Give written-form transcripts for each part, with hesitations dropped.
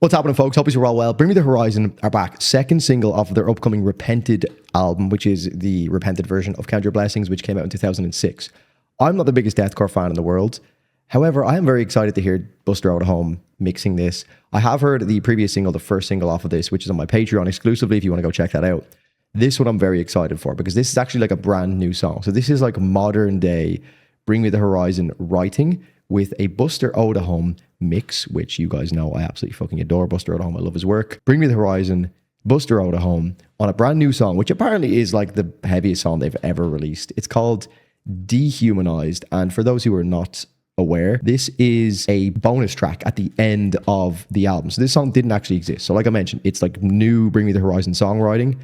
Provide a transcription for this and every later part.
What's happening, folks? Hope you're all well. Bring Me the Horizon are back. Second single off of their upcoming Repented album, which is the repented version of Count Your Blessings, which came out in 2006. I'm not the biggest deathcore fan in the world. However, I am very excited to hear Buster out at home mixing this. I have heard the previous single, the first single off of this, which is on my Patreon exclusively if you want to go check that out. This one I'm very excited for because this is actually like a brand new song. So this is like modern day Bring Me the Horizon writing with a Buster Odahome mix, which you guys know I absolutely fucking adore Buster Odahome. I love his work. Bring Me the Horizon, Buster Odahome on a brand new song, which apparently is like the heaviest song they've ever released. It's called Dehumanized. And for those who are not aware, this is a bonus track at the end of the album. So this song didn't actually exist. So like I mentioned, it's like new Bring Me the Horizon songwriting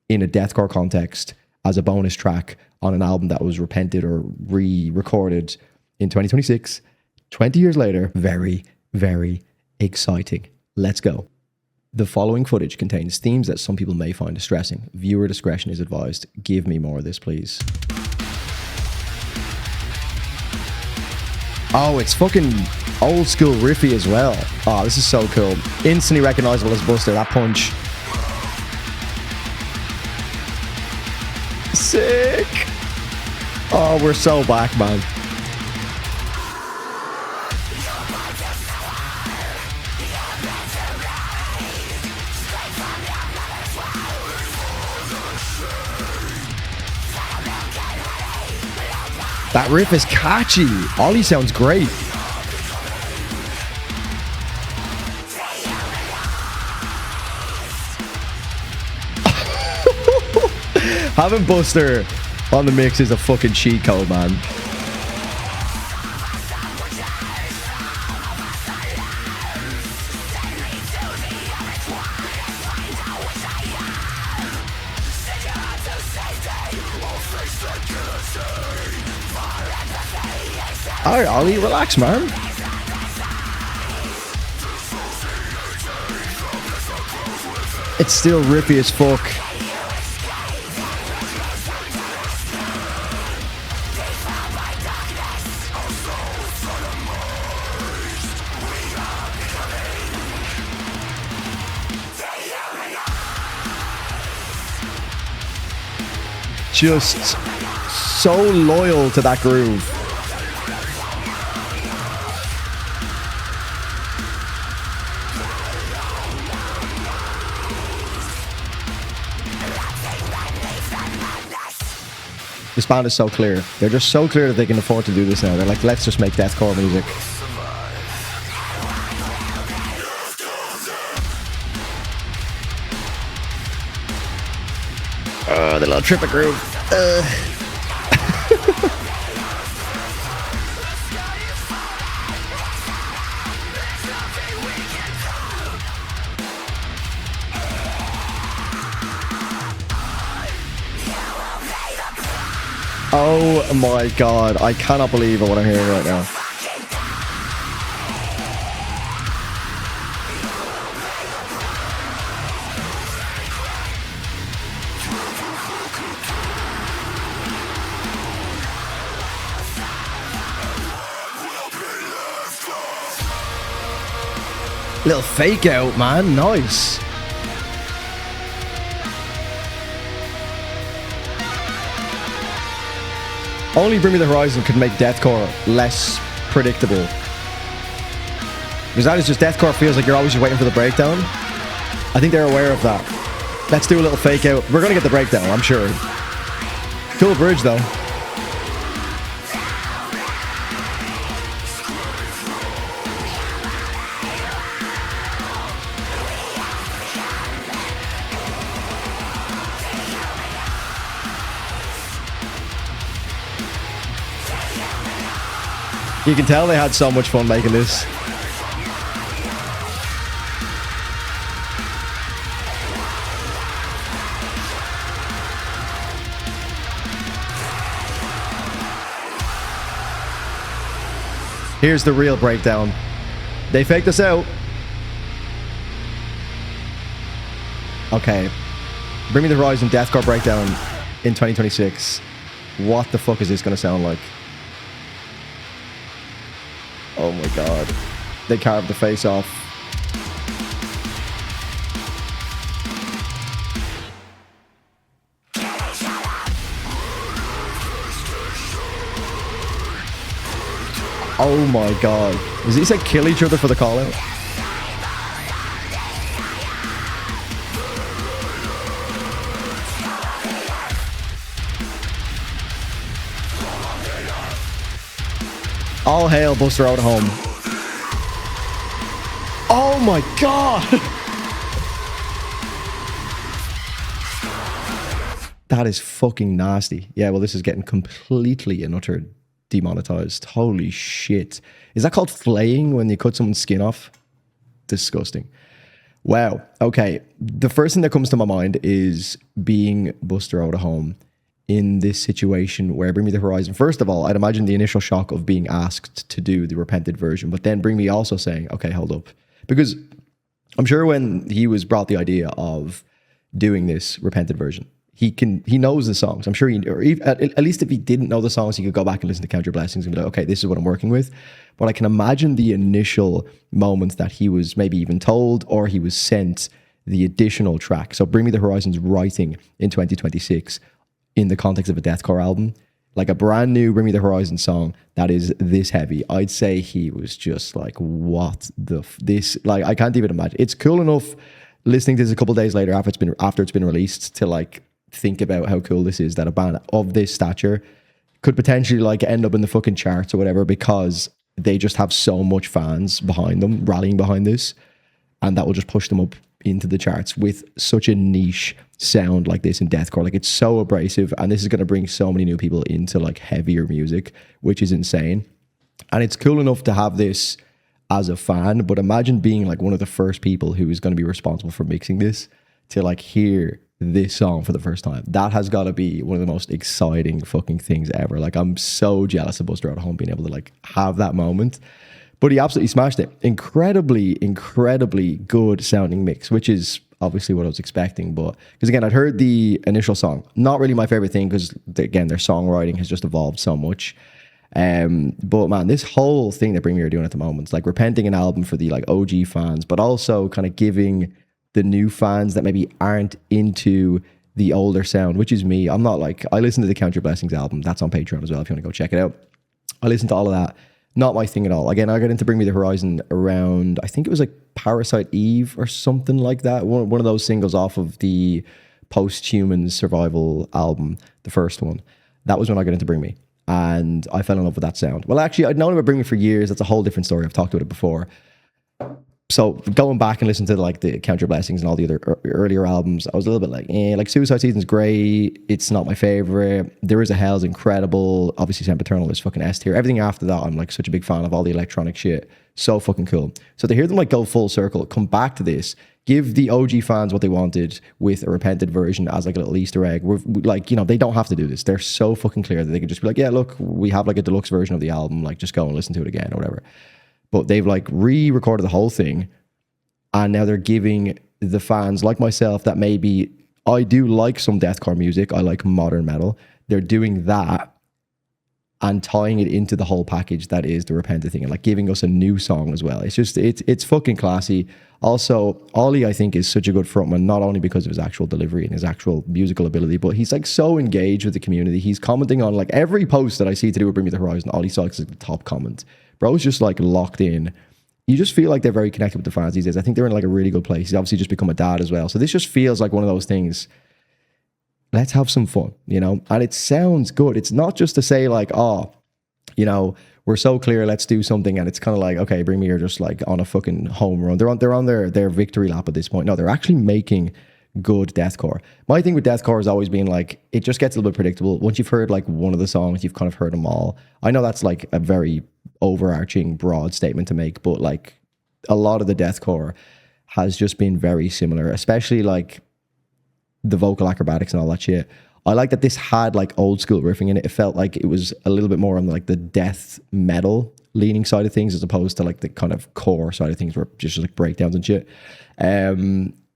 in a deathcore context as a bonus track on an album that was repented or re-recorded in 2026. 20 years later. Very, very exciting. Let's go. The following footage contains themes that some people may find distressing. Viewer discretion is advised. Give me more of this, please. Oh, it's fucking old school riffy as well. Oh, this is so cool. Instantly recognizable as Buster, that punch. Sick. Oh, we're so back, man. That riff is catchy. Ollie sounds great. Having Buster on the mix is a fucking cheat code, man. Alright, Ollie, relax, man. It's still rippy as fuck. Just so loyal to that groove. This band is so clear. They're just so clear that they can afford to do this now. They're like, let's just make deathcore music. Oh, the little tripper groove. Oh my god, I cannot believe what I'm hearing right now. Little fake out, man, nice. Only Bring Me the Horizon could make deathcore less predictable. Because that is just, deathcore feels like you're always just waiting for the breakdown. I think they're aware of that. Let's do a little fake out. We're gonna get the breakdown, I'm sure. Cool bridge though. You can tell they had so much fun making this. Here's the real breakdown. They faked us out. Okay. Bring Me the Horizon deathcore breakdown in 2026. What the fuck is this gonna sound like? Oh my god. They carved the face off. Oh my god. Is he said kill each other for the call out? All hail Buster out home. Oh my god. That is fucking nasty. Yeah, well, this is getting completely and utter demonetized. Holy shit. Is that called flaying when you cut someone's skin off? Disgusting. Wow. Okay. The first thing that comes to my mind is being Buster out of home in this situation where Bring Me the Horizon. First of all, I'd imagine the initial shock of being asked to do the repented version, but then Bring Me also saying, okay, hold up. Because I'm sure when he was brought the idea of doing this repented version, he knows the songs. I'm sure at least if he didn't know the songs, he could go back and listen to Count Your Blessings and be like, okay, this is what I'm working with. But I can imagine the initial moments that he was maybe even told or he was sent the additional track. So Bring Me the Horizon's writing in 2026 in the context of a deathcore album, like a brand new Bring Me the Horizon song that is this heavy. I'd say he was just like, what this, like, I can't even imagine. It's cool enough listening to this a couple of days later after it's been released to like think about how cool this is that a band of this stature could potentially like end up in the fucking charts or whatever because they just have so much fans behind them rallying behind this, and that will just push them up into the charts with such a niche sound like this in deathcore. Like, it's so abrasive, and this is going to bring so many new people into like heavier music, which is insane. And it's cool enough to have this as a fan, but imagine being like one of the first people who is going to be responsible for mixing this to like hear this song for the first time. That has got to be one of the most exciting fucking things ever. Like, I'm so jealous of Buster out at home being able to like have that moment. But he absolutely smashed it. Incredibly good sounding mix, which is obviously what I was expecting. But because again, I'd heard the initial song, not really my favorite thing because again, their songwriting has just evolved so much. But man, this whole thing that Bring Me are doing at the moment, like repenting an album for the like OG fans, but also kind of giving the new fans that maybe aren't into the older sound, which is me. I'm not like, I listen to the Count Your Blessings album. That's on Patreon as well if you want to go check it out. I listen to all of that. Not my thing at all. Again, I got into Bring Me the Horizon around, I think it was like Parasite Eve or something like that. One of those singles off of the Post-Human Survival album, the first one. That was when I got into Bring Me. And I fell in love with that sound. Well, actually, I'd known about Bring Me for years. That's a whole different story. I've talked about it before. So going back and listening to like the Count Your Blessings and all the other earlier albums, I was a little bit like, like Suicide Season's great. It's not my favorite. There Is a Hell's incredible. Obviously, Sempiternal is fucking S tier. Everything after that, I'm like such a big fan of all the electronic shit. So fucking cool. So to hear them like go full circle, come back to this, give the OG fans what they wanted with a repented version as like a little Easter egg. We're like, you know, they don't have to do this. They're so fucking clear that they can just be like, yeah, look, we have like a deluxe version of the album. Like, just go and listen to it again or whatever. But they've like re-recorded the whole thing, and now they're giving the fans like myself that maybe I do like some deathcore music, I like modern metal, they're doing that and tying it into the whole package that is the repented thing, and like giving us a new song as well. It's just, it's fucking classy. Also, Ollie, I think, is such a good frontman, not only because of his actual delivery and his actual musical ability, but he's like so engaged with the community. He's commenting on like every post that I see to do with Bring Me the Horizon. Ollie Sykes is the top comment. Bro's just like locked in. You just feel like they're very connected with the fans these days. I think they're in like a really good place. He's obviously just become a dad as well. So this just feels like one of those things. Let's have some fun, you know? And it sounds good. It's not just to say like, oh, you know, we're so clear, let's do something. And it's kind of like, okay, Bring Me are just like on a fucking home run. They're on their victory lap at this point. No, they're actually making good deathcore. My thing with deathcore has always been like, it just gets a little bit predictable. Once you've heard like one of the songs, you've kind of heard them all. I know that's like a very overarching broad statement to make, but like a lot of the deathcore has just been very similar, especially like the vocal acrobatics and all that shit. I like that this had like old school riffing in it. It felt like it was a little bit more on like the death metal leaning side of things as opposed to like the kind of core side of things where just like breakdowns and shit.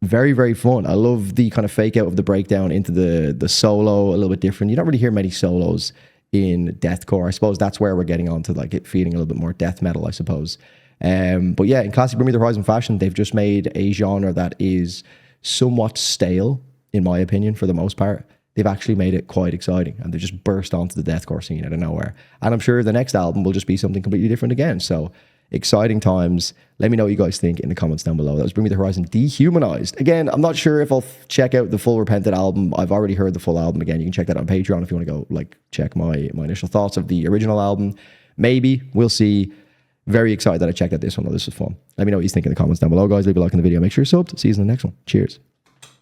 Very, very fun. I love the kind of fake out of the breakdown into the solo, a little bit different. You don't really hear many solos in deathcore. I suppose that's where we're getting on to like it feeling a little bit more death metal, I suppose. But yeah, in classic Bring Me the Horizon fashion, they've just made a genre that is somewhat stale, in my opinion, for the most part. they've actually made it quite exciting, and they just burst onto the deathcore scene out of nowhere. And I'm sure the next album will just be something completely different again. So exciting times. Let me know what you guys think in the comments down below. That was Bring Me the Horizon Dehumanized. Again, I'm not sure if I'll check out the full Repented album. I've already heard the full album. Again, you can check that on Patreon if you want to go like check my initial thoughts of the original album. Maybe. We'll see. Very excited that I checked out this one though. This was fun. Let me know what you think in the comments down below, guys. Leave a like on the video. Make sure you're subbed. See you in the next one. Cheers.